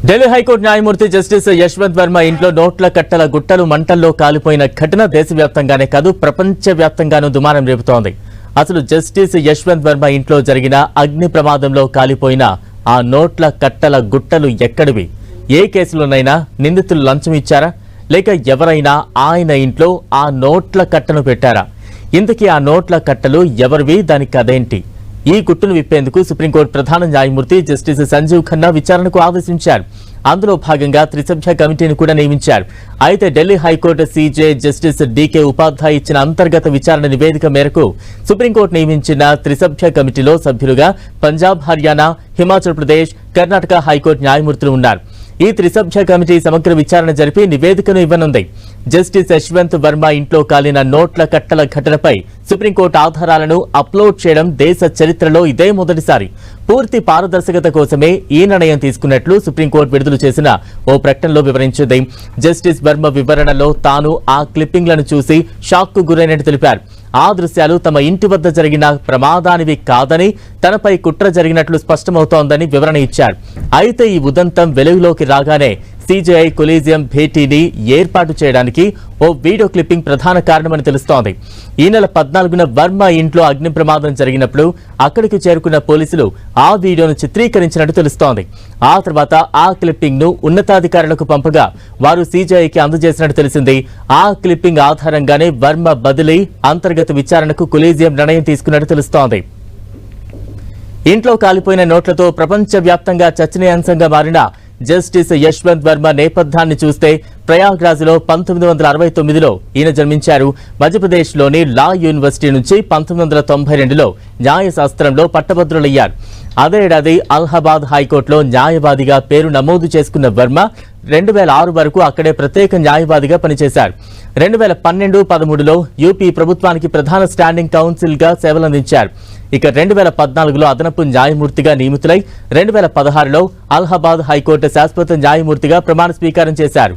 Delhi high court న్యాయమూర్తి justice Yashwant Varma ఇంట్లో నోట్ల కట్టల గుట్టలు మంటల్లో కాలిపోయిన ఘటన దేశవ్యాప్తంగానే కాదు ప్రపంచవ్యాప్తంగానూ దుమారం రేపుతోంది. అసలు జస్టిస్ యశ్వంత్ వర్మ ఇంట్లో జరిగిన అగ్ని ప్రమాదంలో కాలిపోయిన ఆ నోట్ల కట్టల గుట్టలు ఎక్కడివి? ఏ కేసులోనైనా నిందితులు లంచం ఇచ్చారా, లేక ఎవరైనా ఆయన ఇంట్లో ఆ నోట్ల కట్టను పెట్టారా? ఇంతకీ ఆ నోట్ల కట్టలు ఎవరివి, దాని కథేంటి? ఈ గుట్టును విప్పేందుకు సుప్రీంకోర్టు ప్రధాన న్యాయమూర్తి జస్టిస్ సంజీవ్ ఖన్నా విచారణకు ఆదేశించారు. అందులో భాగంగా త్రిసభ్య కమిటీని కూడా నియమించారు. అయితే Delhi high court CJ justice DK Upadhyay ఇచ్చిన అంతర్గత విచారణ నివేదిక మేరకు సుప్రీంకోర్టు నియమించిన త్రిసభ్య కమిటీలో సభ్యులుగా పంజాబ్, హర్యానా, హిమాచల్ ప్రదేశ్, కర్ణాటక హైకోర్టు న్యాయమూర్తులు ఉన్నారు. ఈ త్రిసభ్య కమిటీ సమగ్ర విచారణ జరిపి నివేదికను ఇవ్వనుంది. జస్టిస్ యశ్వంత్ వర్మ ఇంట్లో కాలిన నోట్ల కట్టల ఘటనపై సుప్రీంకోర్టు ఆధారాలను అప్లోడ్ చేయడం దేశ చరిత్రలో ఇదే మొదటిసారి. పూర్తి పారదర్శకత కోసమే ఈ నిర్ణయం తీసుకున్నట్లు సుప్రీంకోర్టు విడుదల చేసిన ఓ ప్రకటనలో వివరించింది. జస్టిస్ వర్మ వివరణలో తాను ఆ క్లిప్పింగ్లను చూసి షాక్కు గురైనట్టు తెలిపారు. ఆ దృశ్యాలు తమ ఇంటి వద్ద జరిగిన ప్రమాదానివి కాదని, తనపై కుట్ర జరిగినట్లు స్పష్టమవుతోందని వివరణ ఇచ్చారు. అయితే ఈ ఉదంతం వెలుగులోకి రాగానే సీజేఐ కొలీజియం భేటీని ఏర్పాటు చేయడానికి ఓ వీడియో క్లిప్పింగ్ ప్రధాన కారణమని తెలుస్తోంది. ఈ నెల 14న వర్మ ఇంట్లో అగ్ని ప్రమాదం జరిగినప్పుడు అక్కడికి చేరుకున్న పోలీసులు ఆ వీడియోను చిత్రీకరించినట్టు తెలుస్తోంది. ఆ తర్వాత ఆ క్లిప్పింగ్ ను ఉన్నతాధికారులకు పంపగా వారు సీజేఐకి అందజేసినట్టు తెలిసింది. ఆ క్లిప్పింగ్ ఆధారంగానే వర్మ బదిలీ అంతర్గత విచారణకు కొలీజియం నిర్ణయం తీసుకున్నట్టు తెలుస్తోంది. ఇంట్లో కాలిపోయిన నోట్లతో ప్రపంచవ్యాప్తంగా చర్చనీయాంశంగా మారిన జస్టిస్ యశ్వంత్ వర్మ నేపథ్యాన్ని చూస్తే ప్రయాగ్రాజ్లో 1969లో ఈయన జన్మించారు. మధ్యప్రదేశ్లోని లా యూనివర్సిటీ నుంచి 1992లో న్యాయశాస్త్రంలో పట్టభద్రులయ్యారు. అదే ఏడాది అలహాబాద్ హైకోర్టులో న్యాయవాదిగా పేరు నమోదు చేసుకున్న వర్మ 2006 వరకు అక్కడే ప్రత్యేక న్యాయవాదిగా పనిచేశారు. 2012-13లో యూపీ ప్రభుత్వానికి ప్రధాన స్టాండింగ్ కౌన్సిల్ గా సేవలందించారు. ఇక 2014లో అదనపు న్యాయమూర్తిగా నియమితులై 2016లో అలహాబాద్ హైకోర్టు శాశ్వత న్యాయమూర్తిగా ప్రమాణ స్వీకారం చేశారు.